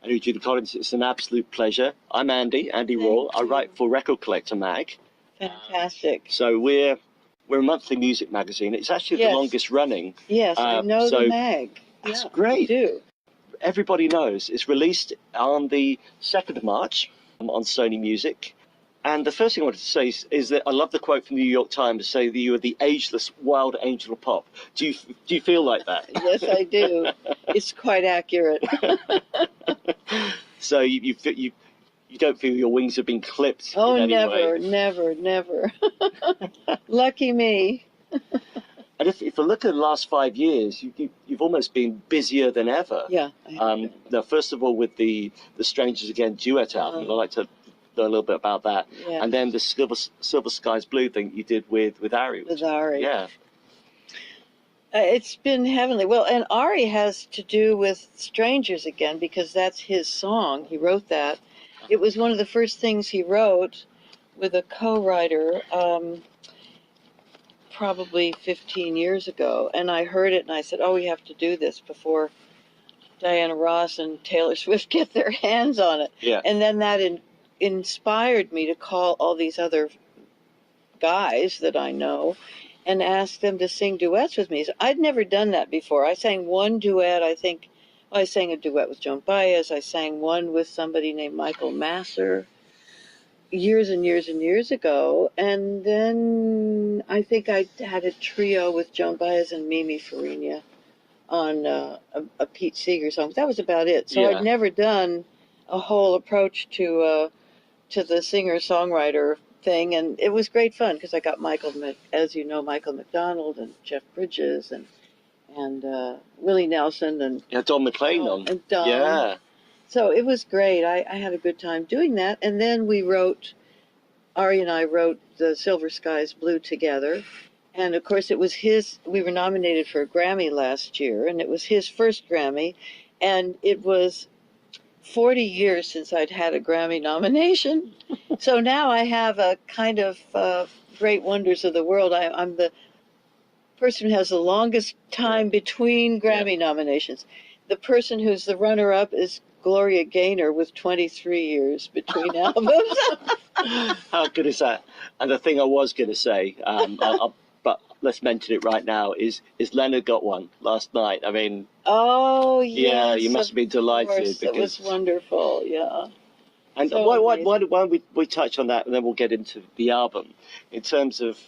And Judy Collins, it's an absolute pleasure. I'm Andy Rawll. I write for Record Collector Mag. Fantastic. So we're a monthly music magazine. It's actually the longest running. Yes, I know the mag. That's great. I do. Everybody knows. It's released on the 2nd of March on Sony Music. And the first thing I wanted to say is that I love the quote from the New York Times to say that you are the ageless wild angel of pop. Do you feel like that? Yes, I do. It's quite accurate. So you don't feel your wings have been clipped? Oh, in any never, way? never. Lucky me. And if you look at the last 5 years, you've almost been busier than ever. Yeah. Now, first of all, with the Strangers Again duet album, I'd like to learn a little bit about that. Yeah. And then the Silver Skies Blue thing you did with Ari. With Ari. Yeah. It's been heavenly. Well, and Ari has to do with Strangers Again because that's his song. He wrote that. It was one of the first things he wrote with a co-writer probably 15 years ago. And I heard it and I said, oh, we have to do this before Diana Ross and Taylor Swift get their hands on it. Yeah. And then that inspired me to call all these other guys that I know and ask them to sing duets with me. So I'd never done that before. I sang one duet, I think. I sang a duet with Joan Baez. I sang one with somebody named Michael Masser years and years and years ago. And then I think I had a trio with Joan Baez and Mimi Farina on a Pete Seeger song. That was about it. So I'd never done a whole approach to the singer-songwriter thing, and it was great fun because I got as you know, Michael McDonald and Jeff Bridges and Willie Nelson and Don McLean on. And Don. Yeah. So it was great. I had a good time doing that, and then Ari and I wrote the Silver Skies Blue together, and of course it was we were nominated for a Grammy last year, and it was his first Grammy, and it was 40 years since I'd had a Grammy nomination. So now I have a kind of great wonders of the world. I'm the person who has the longest time between Grammy nominations. The person who's the runner-up is Gloria Gaynor with 23 years between albums. How good is that? And the thing I was going to say, but let's mention it right now, is Leonard got one last night. I mean... Oh, yes. Yeah, you must have been delighted. It was wonderful, yeah. And so why don't we touch on that, and then we'll get into the album, in terms of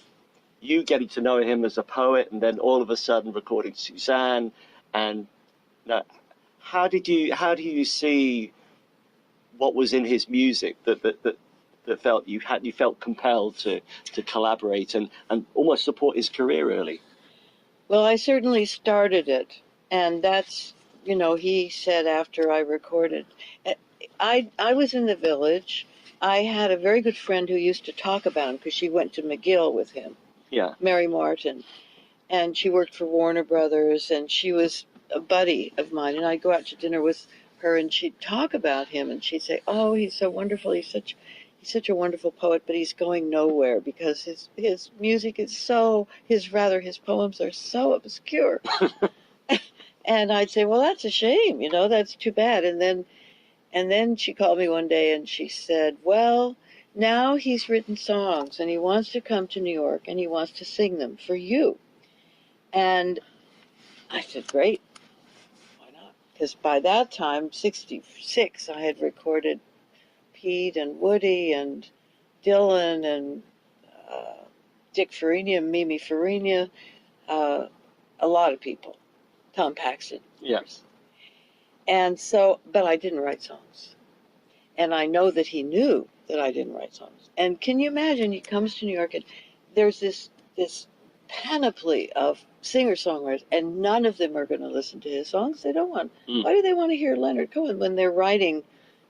you getting to know him as a poet, and then all of a sudden recording Suzanne, and how do you see what was in his music that felt you felt compelled to collaborate and almost support his career early? Well, I certainly started it, and that's, he said after I recorded, I was in the Village. I had a very good friend who used to talk about him because she went to McGill with him. Yeah. Mary Martin. And she worked for Warner Brothers, and she was a buddy of mine. And I'd go out to dinner with her, and she'd talk about him, and she'd say, oh, he's so wonderful. He's such a wonderful poet, but he's going nowhere because his music is his poems are so obscure. And I'd say, well, that's a shame, that's too bad. And then she called me one day and she said, well, now he's written songs and he wants to come to New York and he wants to sing them for you. And I said, great, why not? Because by that time, 66, I had recorded Pete and Woody and Dylan and Dick Farina, Mimi Farina, a lot of people, Tom Paxton. Yes. And so, but I didn't write songs. And I know that he knew that I didn't write songs. And can you imagine, he comes to New York and there's this panoply of singer-songwriters, and none of them are going to listen to his songs. They don't want. Why do they want to hear Leonard Cohen when they're writing,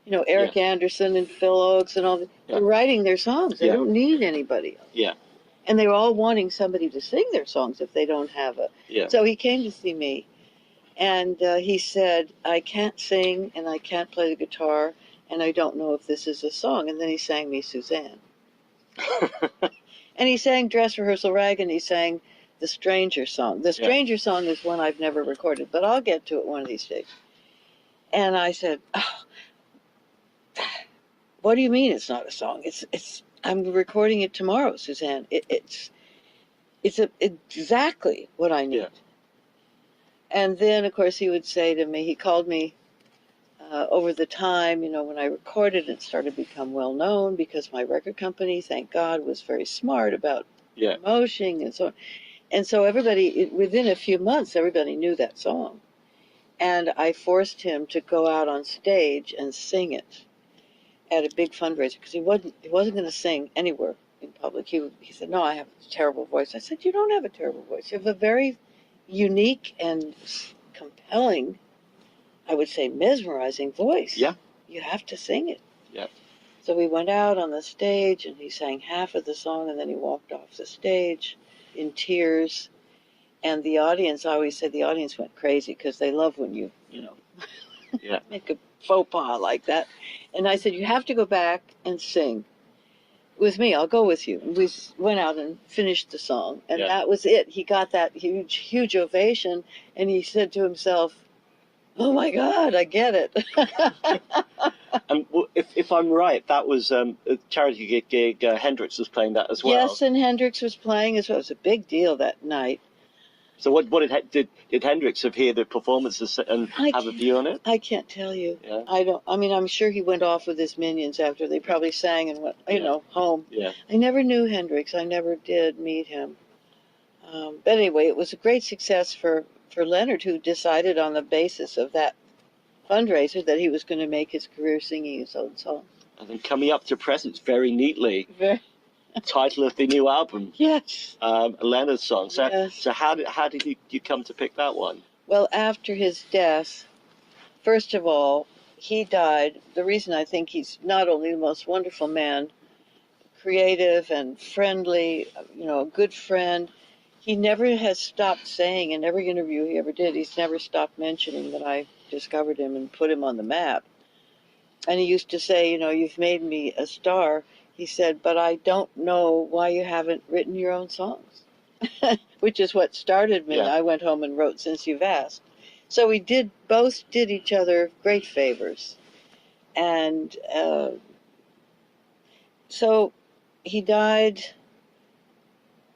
Eric Anderson and Phil Oakes and all that? They're writing their songs. They don't need anybody else. Yeah. And they were all wanting somebody to sing their songs if they don't have a. Yeah. So he came to see me, and he said, I can't sing and I can't play the guitar, and I don't know if this is a song. And then he sang me Suzanne. And he sang Dress Rehearsal Rag, and he sang the Stranger song. The Stranger song is one I've never recorded, but I'll get to it one of these days. And I said, oh, what do you mean it's not a song? I'm recording it tomorrow, Suzanne. Exactly what I need. Yeah. And then, of course, he would say to me, he called me over the time, when I recorded, it started to become well known because my record company, thank God, was very smart about promoting and so on. And so everybody, within a few months, everybody knew that song. And I forced him to go out on stage and sing it at a big fundraiser because he wasn't going to sing anywhere in public. He said, "No, I have a terrible voice." I said, "You don't have a terrible voice. You have a very unique and compelling, I would say mesmerizing voice. Yeah. You have to sing it." Yeah. So we went out on the stage and he sang half of the song and then he walked off the stage in tears. And the audience, I always say the audience went crazy because they love when you Yeah. make a faux pas like that. And I said, "You have to go back and sing with me. I'll go with you." And we went out and finished the song. And that was it. He got that huge, huge ovation. And he said to himself, "Oh my God, I get it." And if I'm right, that was a charity gig. Hendrix was playing that as well. Yes, and Hendrix was playing as well. It was a big deal that night. So what did Hendrix have heard the performances and have a view on it? I can't tell you. Yeah. I'm sure he went off with his minions after. They probably sang and went, home. Yeah. I never knew Hendrix. I never did meet him. But anyway, it was a great success for Leonard, who decided on the basis of that fundraiser that he was going to make his career singing his own song. And then coming up to present very neatly. Title of the new album. Yes. Leonard's song. So, yes. So how did you come to pick that one? Well, after his death, first of all, he died. The reason I think he's not only the most wonderful man, creative and friendly, a good friend, he never has stopped saying in every interview he ever did, he's never stopped mentioning that I discovered him and put him on the map. And he used to say, "You've made me a star." He said, "But I don't know why you haven't written your own songs," which is what started me. Yeah. I went home and wrote Since You've Asked. So we both did each other great favors. And so he died.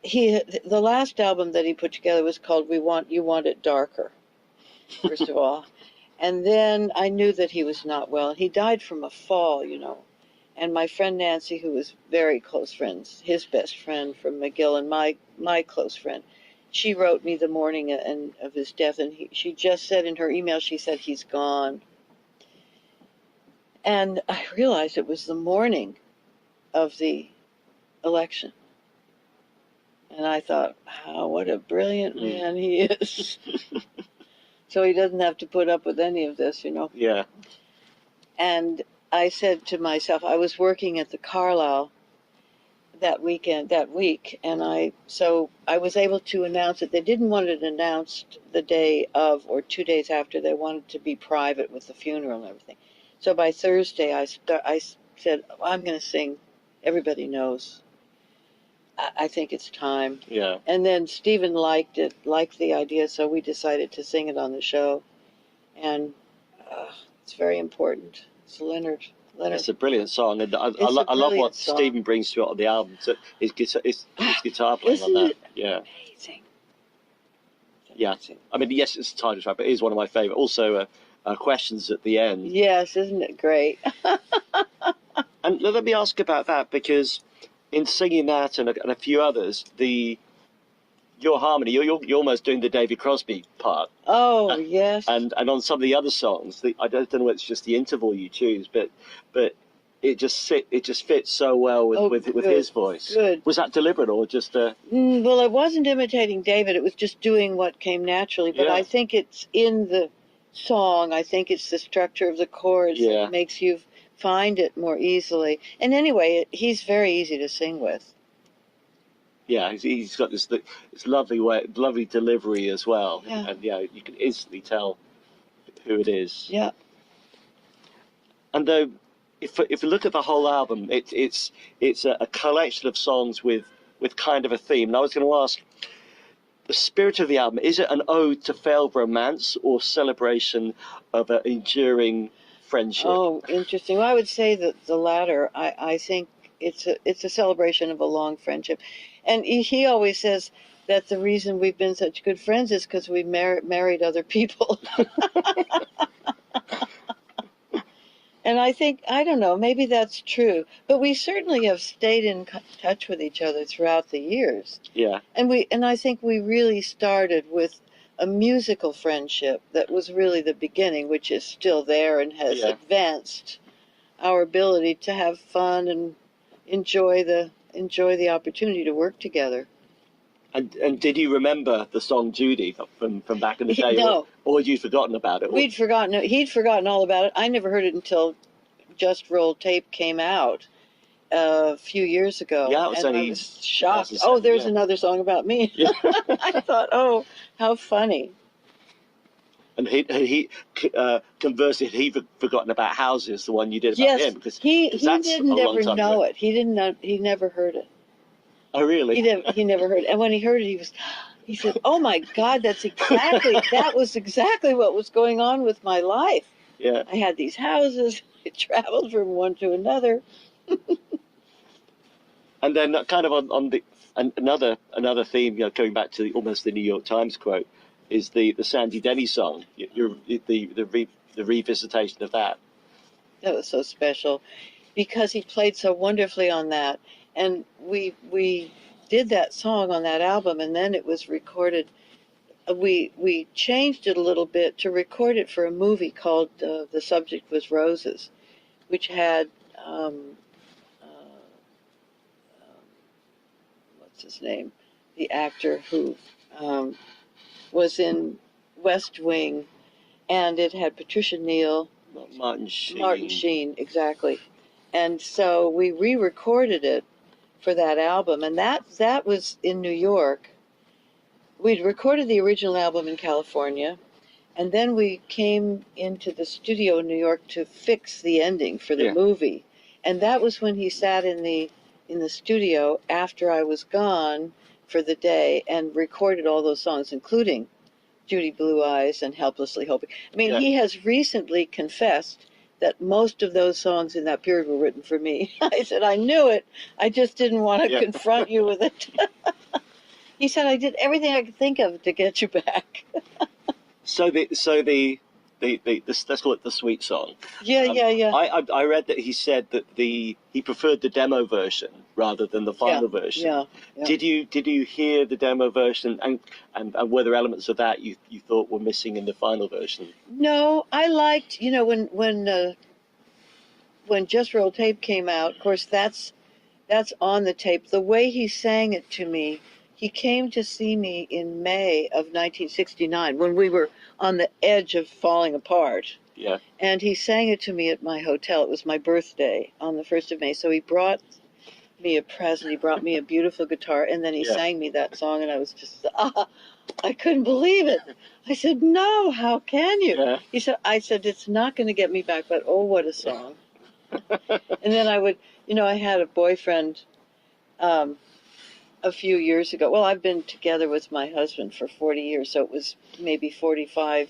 The last album that he put together was called You Want It Darker, first of all. And then I knew that he was not well. He died from a fall, And my friend Nancy, who was very close friends, his best friend from McGill and my close friend, she wrote me the morning of his death, and she just said in her email, she said, "He's gone." And I realized it was the morning of the election. And I thought, wow, what a brilliant man he is. So he doesn't have to put up with any of this, Yeah. And I said to myself, I was working at the Carlisle that week, and I was able to announce it. They didn't want it announced the day of or 2 days after. They wanted to be private with the funeral and everything. So by Thursday, I said, "I'm going to sing. Everybody knows. I think it's time." Yeah. And then Stephen liked the idea, so we decided to sing it on the show. And it's very important. It's Leonard. It's a brilliant song, and I love what song. Stephen brings to it on the album. So his guitar playing on that. Yeah. Amazing. Yeah. I mean, yes, it's a title track, but it is one of my favourite. Also, questions at the end. Yes, isn't it great? And let me ask about that, because in singing that and a few others, your harmony, you're almost doing the David Crosby part. Oh, yes. And on some of the other songs, I don't know if it's just the interval you choose, but it just fits so well with his voice. Good. Was that deliberate or just Well, it wasn't imitating David. It was just doing what came naturally. But I think it's in the song. I think it's the structure of the chords that makes you find it more easily. And anyway, he's very easy to sing with. Yeah, he's got this lovely delivery as well. Yeah. And you can instantly tell who it is. Yeah. And though, if you look at the whole album, it's a collection of songs with kind of a theme. And I was going to ask, the spirit of the album, is it an ode to failed romance or celebration of an enduring friendship? Oh, interesting. Well, I would say that the latter. I think it's a celebration of a long friendship, and he always says that the reason we've been such good friends is because we married other people. And I think, I don't know, maybe that's true, but we certainly have stayed in touch with each other throughout the years. Yeah. And I think we really started with a musical friendship that was really the beginning, which is still there and has advanced our ability to have fun and enjoy the opportunity to work together. And did you remember the song Judy from back in the day? No. Or had you forgotten about it? He'd forgotten all about it. I never heard it until Just Roll Tape came out a few years ago. Yeah, I was shocked. Oh, there's another song about me. Yeah. I thought, oh, how funny. And conversely, had he forgotten about Houses, the one you did about yes, him? Because he didn't ever know it. He didn't know. He never heard it. Oh, really? He never heard it. And when he heard it, he said, "Oh my God, that was exactly what was going on with my life. Yeah. I had these houses. I traveled from one to another." And then kind of on another theme, going back to almost the New York Times quote, is the Sandy Denny song. The revisitation of that. That was so special, because he played so wonderfully on that, and we did that song on that album, and then it was recorded. We changed it a little bit to record it for a movie called The Subject Was Roses, which had what's his name, the actor who was in West Wing, and it had Patricia Neal. Martin Sheen. Martin Sheen, exactly. And so we re-recorded it for that album, and that was in New York. We'd recorded the original album in California, and then we came into the studio in New York to fix the ending for the movie. And that was when he sat in the studio after I was gone for the day and recorded all those songs, including Judy Blue Eyes and Helplessly Hoping. I mean, he has recently confessed that most of those songs in that period were written for me. I said, I knew it. I just didn't want to confront you with it. He said, I did everything I could think of to get you back. So let's call it the sweet song. Yeah. I read that he said that he preferred the demo version rather than the final version. Yeah. Did you hear the demo version, and were there elements of that you thought were missing in the final version? No, I liked, when Just Roll Tape came out, of course that's on the tape. The way he sang it to me, he came to see me in May of 1969 when we were on the edge of falling apart. Yeah. And he sang it to me at my hotel. It was my birthday on the 1st of May. So he brought me a present. He brought me a beautiful guitar, and then he sang me that song, and I was just, I couldn't believe it. I said, no, how can you? Yeah. I said, it's not going to get me back, but oh, what a song. And then I had a boyfriend a few years ago. Well, I've been together with my husband for 40 years, so it was maybe 45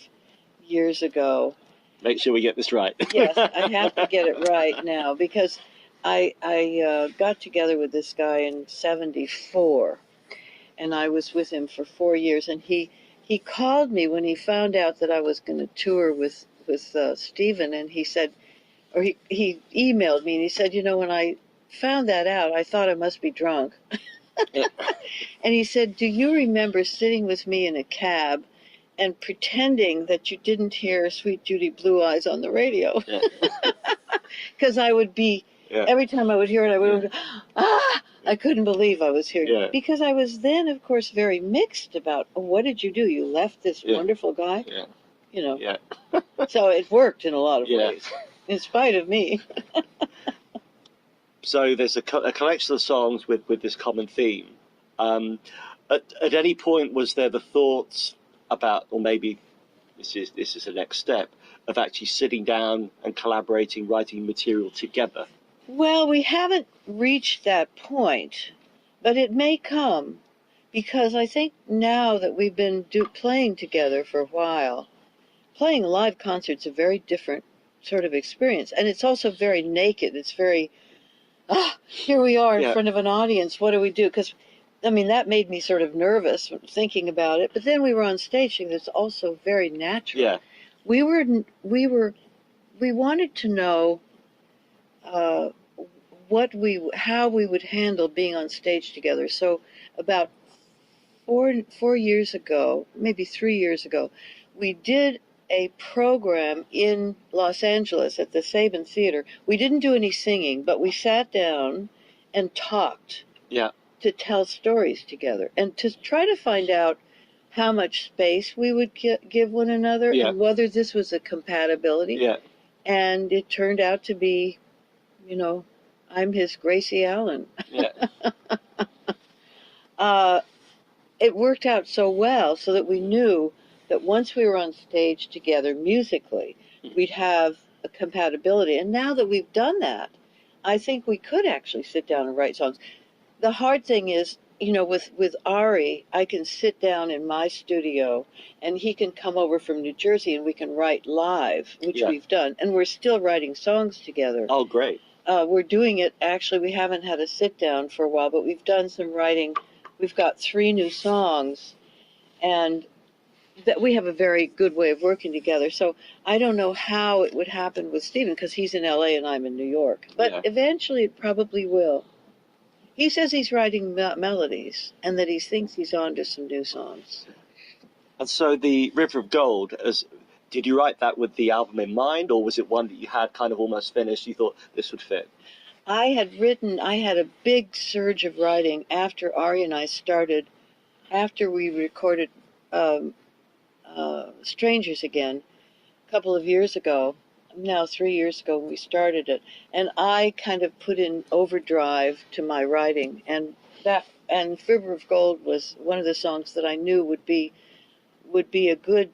years ago. Make sure we get this right. Yes, I have to get it right now, because I got together with this guy in 1974, and I was with him for 4 years, and he called me when he found out that I was going to tour with Stephen, and he said, or he emailed me, and he said, when I found that out, I thought I must be drunk. And he said, do you remember sitting with me in a cab and pretending that you didn't hear Sweet Judy Blue Eyes on the radio? Because I would be, every time I would hear it, I would go, I couldn't believe I was hearing it. Because I was then, of course, very mixed about, what did you do? You left this wonderful guy? Yeah. So it worked in a lot of ways, in spite of me. So there's a collection of songs with this common theme. At any point, was there the thoughts about, or maybe this is the next step, of actually sitting down and collaborating, writing material together? Well, we haven't reached that point, but it may come, because I think now that we've been playing together for a while, playing live concerts a very different sort of experience. And it's also very naked. It's very, here we are in front of an audience. What do we do? Because, I mean, that made me sort of nervous thinking about it. But then we were on stage, and it's also very natural. Yeah. We wanted to know how we would handle being on stage together. So about 4 years ago, maybe 3 years ago, we did a program in Los Angeles at the Saban Theater. We didn't do any singing, but we sat down and talked. Yeah. To tell stories together and to try to find out how much space we would give one another and whether this was a compatibility. Yeah. And it turned out to be, I'm his Gracie Allen. Yeah. It worked out so well so that we knew that once we were on stage together musically, we'd have a compatibility. And now that we've done that, I think we could actually sit down and write songs. The hard thing is, with Ari, I can sit down in my studio and he can come over from New Jersey and we can write live, which we've done. And we're still writing songs together. Oh, great. We're doing it, actually, we haven't had a sit down for a while, but we've done some writing. We've got 3 new songs and that we have a very good way of working together. So I don't know how it would happen with Stephen because he's in LA and I'm in New York. But eventually it probably will. He says he's writing melodies and that he thinks he's on to some new songs. And so the River of Gold, did you write that with the album in mind, or was it one that you had kind of almost finished, you thought this would fit? I had a big surge of writing after Ari and I started, after we recorded Strangers again a couple of years ago. Now 3 years ago when we started it, and I kind of put in overdrive to my writing, and River of Gold was one of the songs that I knew would be a good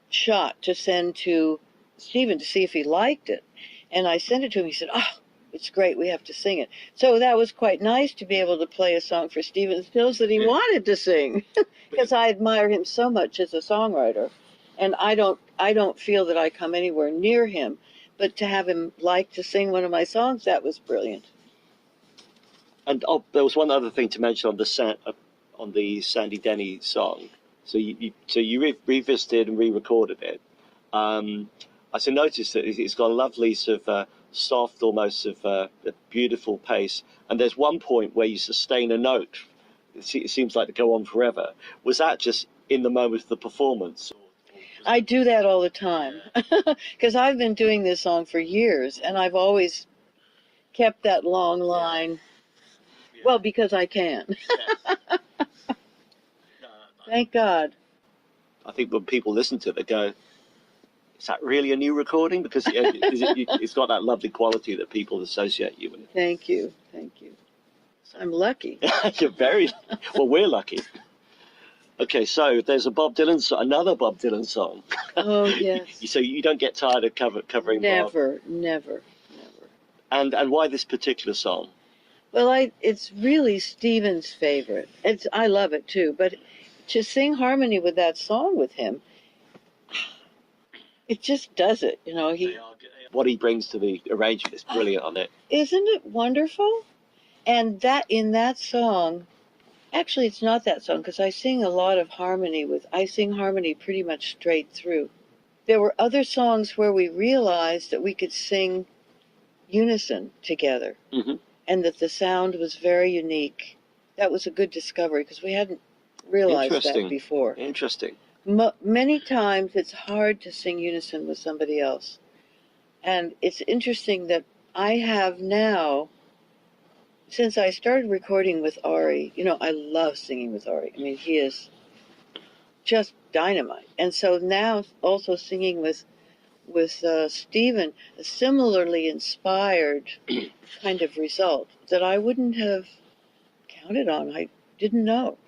shot to send to Stephen to see if he liked it. And I sent it to him. He said, "Oh, it's great. We have to sing it." So that was quite nice to be able to play a song for Stephen Stiils that he wanted to sing, because I admire him so much as a songwriter. And I don't feel that I come anywhere near him, but to have him like to sing one of my songs, that was brilliant. And there was one other thing to mention on the Sandy Denny song. So you revisited and re-recorded it. I also noticed that it's got a lovely sort of soft, almost sort of a beautiful pace. And there's one point where you sustain a note. It seems like to go on forever. Was that just in the moment of the performance? I do that all the time because I've been doing this song for years and I've always kept that long line. Well, because I can. Thank God. I think when people listen to it, they go, is that really a new recording? Because it's got that lovely quality that people associate you with. Thank you. I'm lucky. You're very, well, we're lucky. Okay, so there's another Bob Dylan song. Oh, yes. So you don't get tired of covering Never. And why this particular song? Well, it's really Stephen's favorite. I love it too, but to sing harmony with that song with him, it just does it. What he brings to the arrangement is brilliant on it. Isn't it wonderful? And that in that song. Actually, it's not that song, because I sing a lot of harmony I sing harmony pretty much straight through. There were other songs where we realized that we could sing unison together, and that the sound was very unique. That was a good discovery, because we hadn't realized that before. Interesting. Many times it's hard to sing unison with somebody else. And it's interesting that I have now, since I started recording with Ari, I love singing with Ari. I mean, he is just dynamite. And so now also singing with Stephen, a similarly inspired kind of result that I wouldn't have counted on. I didn't know.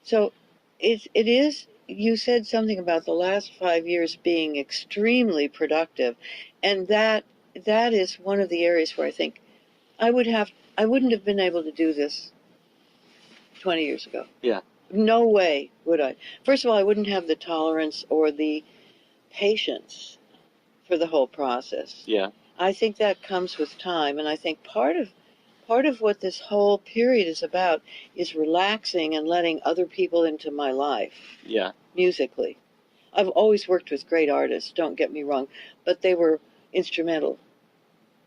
So it is, you said something about the last 5 years being extremely productive. And that is one of the areas where I think I wouldn't have been able to do this 20 years ago. Yeah. No way would I. First of all, I wouldn't have the tolerance or the patience for the whole process. Yeah. I think that comes with time, and I think part of what this whole period is about is relaxing and letting other people into my life. Yeah. Musically. I've always worked with great artists, don't get me wrong, but they were instrumental.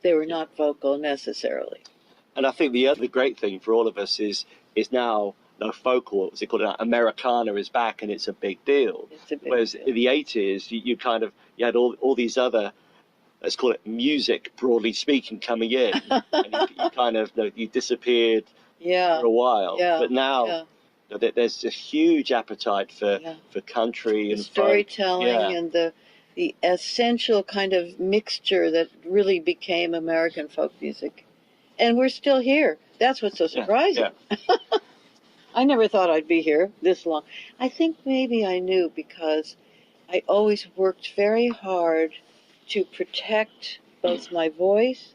They were not vocal necessarily. And I think the other great thing for all of us is now focal, what's it called? Americana is back, and it's a big deal. It's a big Whereas deal. in the 80s, you had all these other, let's call it music, broadly speaking, coming in, and you disappeared for a while. Yeah. But now there's a huge appetite for country the and storytelling and the essential kind of mixture that really became American folk music. And we're still here. That's what's so surprising. Yeah. I never thought I'd be here this long. I think maybe I knew because I always worked very hard to protect both my voice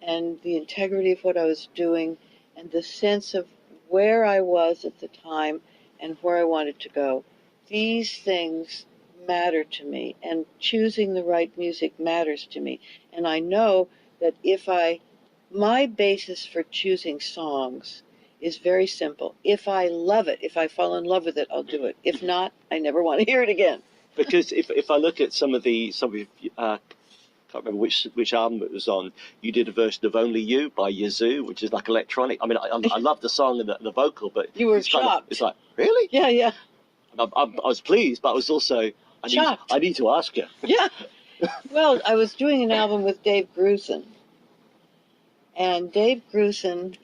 and the integrity of what I was doing and the sense of where I was at the time and where I wanted to go. These things matter to me, and choosing the right music matters to me. And I know that my basis for choosing songs is very simple. If I love it, if I fall in love with it, I'll do it. If not, I never want to hear it again. Because if I look at some of can't remember which album it was on, you did a version of Only You by Yazoo, which is like electronic. I mean, I love the song and the vocal, but you were shocked. It's like, really? Yeah. I was pleased, but I was also shocked. I need to ask you. Yeah. Well, I was doing an album with Dave Grusin, and Dave Grusin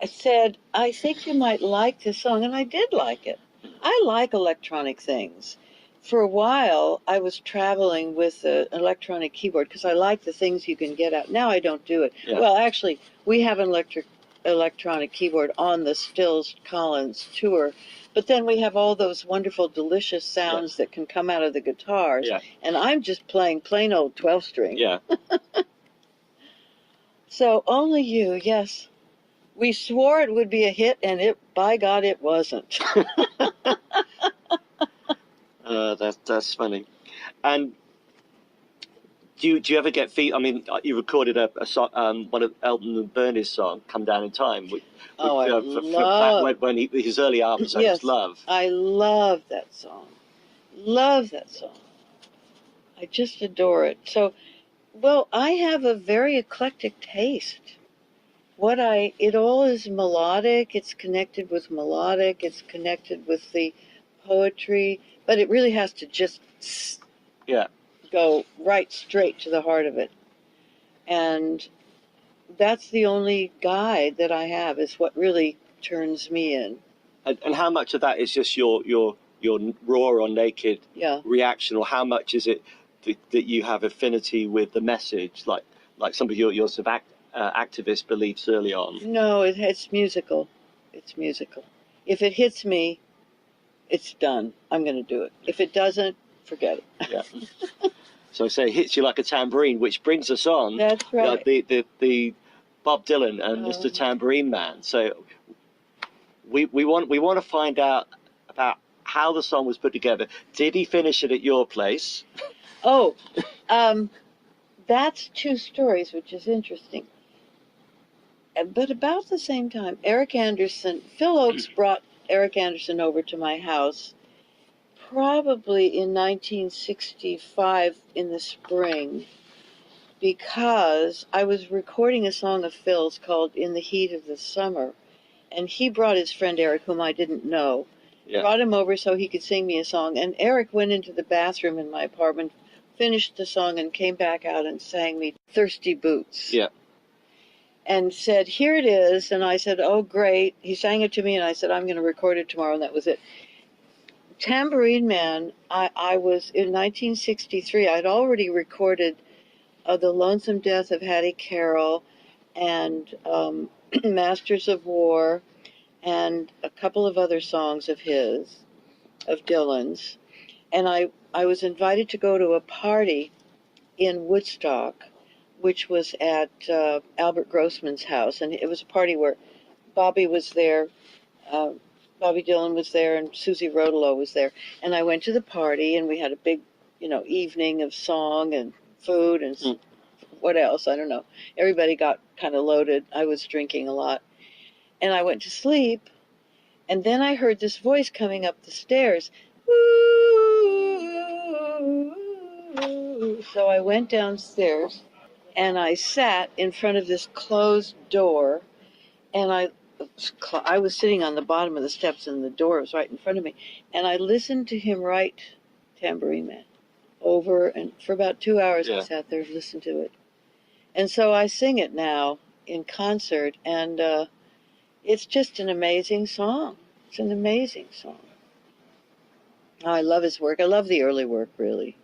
said, I think you might like this song, and I did like it. I like electronic things. For a while, I was traveling with an electronic keyboard because I like the things you can get out. Now I don't do it. Yeah. Well, actually, we have an electronic keyboard on the Stiils Collins tour, but then we have all those wonderful, delicious sounds that can come out of the guitars, and I'm just playing plain old 12-string. Yeah. So Only You, yes. We swore it would be a hit, and by God, it wasn't. That's funny. And do you ever get I mean, you recorded a song, one of Elton and Bernie's song, "Come Down in Time." When his early albums, I just love. I love that song. Love that song. I just adore it. So, well, I have a very eclectic taste. It all is melodic. It's connected with melodic. It's connected with the poetry. But it really has to just go right straight to the heart of it. And that's the only guide that I have, is what really turns me in. And how much of that is just your raw or naked reaction, or how much is it that you have affinity with the message, like some of your sort of activist beliefs early on? No, it's musical. It's musical. If it hits me, it's done. I'm going to do it. If it doesn't, forget it. Yeah. So say it hits you like a tambourine, which brings us on. That's right. The Bob Dylan and Mr. Tambourine Man. So we want to find out about how the song was put together. Did he finish it at your place? Oh, that's two stories, which is interesting. But about the same time, Phil Oakes brought Eric Anderson over to my house probably in 1965 in the spring, because I was recording a song of Phil's called In the Heat of the Summer, and he brought his friend Eric, whom I didn't know, brought him over so he could sing me a song, and Eric went into the bathroom in my apartment, finished the song, and came back out and sang me Thirsty Boots. Yeah. And said, here it is. And I said, oh, great. He sang it to me, and I said, I'm going to record it tomorrow, and that was it. Tambourine Man, I was, in 1963, I'd already recorded The Lonesome Death of Hattie Carroll and Masters of War and a couple of other songs of Dylan's. And I was invited to go to a party in Woodstock, which was at Albert Grossman's house. And it was a party where Bobby was there, Bobby Dylan was there, and Susie Rodolo was there. And I went to the party, and we had a big evening of song and food and what else, I don't know. Everybody got kind of loaded. I was drinking a lot. And I went to sleep, and then I heard this voice coming up the stairs. So I went downstairs, and I sat in front of this closed door, and I was sitting on the bottom of the steps, and the door was right in front of me, and I listened to him write Tambourine Man over, and for about 2 hours I sat there and listened to it. And so I sing it now in concert, and it's just an amazing song. It's an amazing song. Oh, I love his work. I love the early work, really.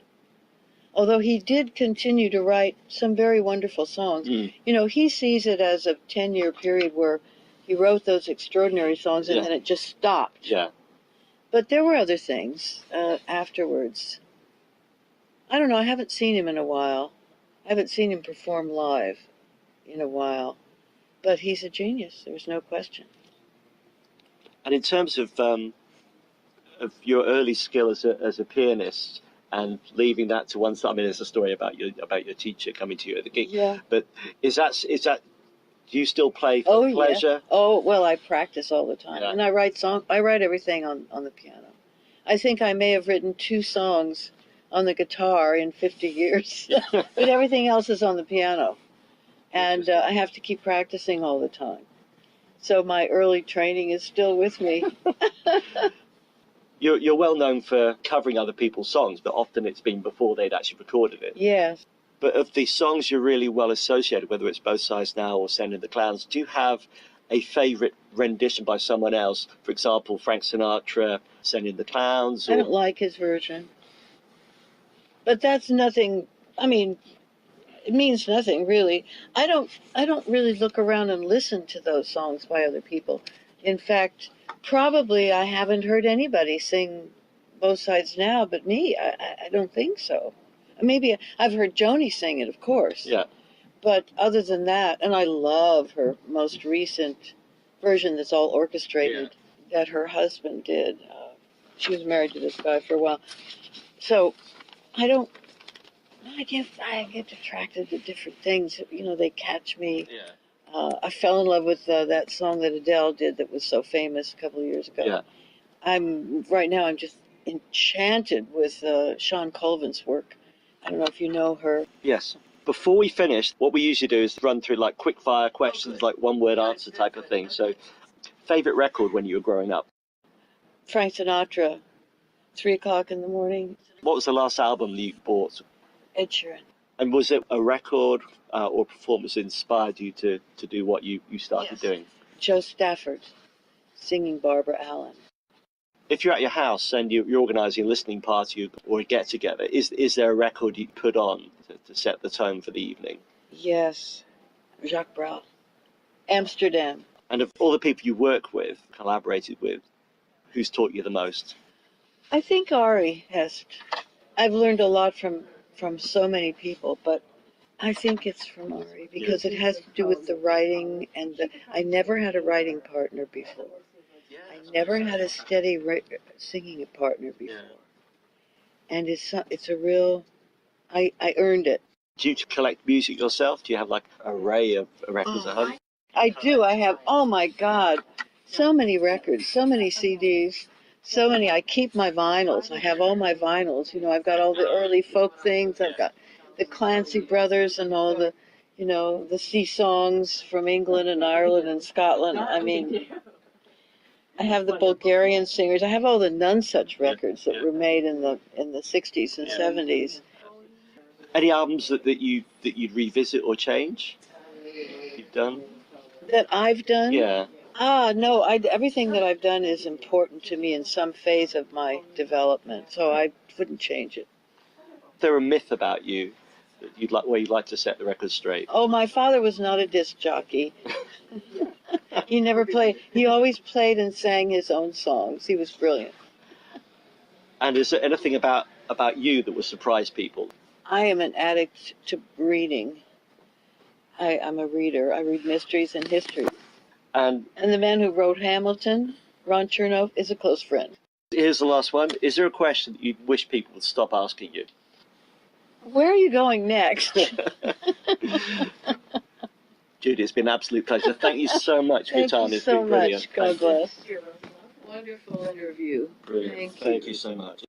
Although he did continue to write some very wonderful songs. He sees it as a 10-year period where he wrote those extraordinary songs and then it just stopped. Yeah. But there were other things afterwards. I don't know. I haven't seen him in a while. I haven't seen him perform live in a while. But he's a genius. There's no question. And in terms of your early skill as a pianist and leaving that to one side, I mean, there's a story about your teacher coming to you at the gig. Yeah. But is that do you still play for pleasure? Yeah. Oh, well, I practice all the time, and I write everything on the piano. I think I may have written 2 songs on the guitar in 50 years, but everything else is on the piano, and I have to keep practicing all the time. So my early training is still with me. You're well known for covering other people's songs, but often it's been before they'd actually recorded it. Yes. But of the songs you're really well associated, whether it's Both Sides Now or Send in the Clowns, do you have a favourite rendition by someone else? For example, Frank Sinatra, Send in the Clowns? I don't like his version. But that's nothing, I mean, it means nothing, really. I don't really look around and listen to those songs by other people. In fact, probably I haven't heard anybody sing Both Sides Now but me. I don't think so. Maybe I've heard Joni sing it, of course. Yeah. But other than that, and I love her most recent version that's all orchestrated that her husband did. She was married to this guy for a while. So I get attracted to different things. They catch me. Yeah. I fell in love with that song that Adele did that was so famous a couple of years ago. Yeah. I'm just enchanted with Sean Colvin's work. I don't know if you know her. Yes. Before we finish, what we usually do is run through like quick-fire questions, like one-word answer type of thing. So, favourite record when you were growing up? Frank Sinatra, 3 o'clock in the morning. What was the last album that you bought? Ed Sheeran. And was it a record or performance that inspired you to do what you started doing? Joe Stafford, singing Barbara Allen. If you're at your house and you're organising a listening party or a get-together, is there a record you put on to set the tone for the evening? Yes, Jacques Brel, Amsterdam. And of all the people you work with, collaborated with, who's taught you the most? I think Ari Hest. I've learned a lot from so many people, but I think it's from Ari because it has to do with the writing, and I never had a writing partner before. I never had a steady singing partner before. And it's a real, I earned it. Do you collect music yourself? Do you have like an array of records at home? I do. I have, oh my God, so many records, so many CDs, so many. I keep my vinyls. I have all my vinyls. I've got all the early folk things. I've got the Clancy Brothers and all the, the sea songs from England and Ireland and Scotland. I mean, I have the Bulgarian singers. I have all the Nonesuch records that were made in the 60s and 70s. Any albums that you'd revisit or change? You've done? That I've done? Yeah. No. Everything that I've done is important to me in some phase of my development, so I wouldn't change it. Is there a myth about you that where you'd like to set the record straight? Oh, my father was not a disc jockey. He never played. He always played and sang his own songs. He was brilliant. And is there anything about you that would surprise people? I am an addict to reading. I'm a reader. I read mysteries and history. And the man who wrote Hamilton, Ron Chernow, is a close friend. Here's the last one. Is there a question that you wish people would stop asking you? Where are you going next? Judy, it's been an absolute pleasure. Thank you so much for your time. Thank you It's so been brilliant. much. God Thank you. bless. Wonderful interview. Brilliant. Thank you. Thank you so much.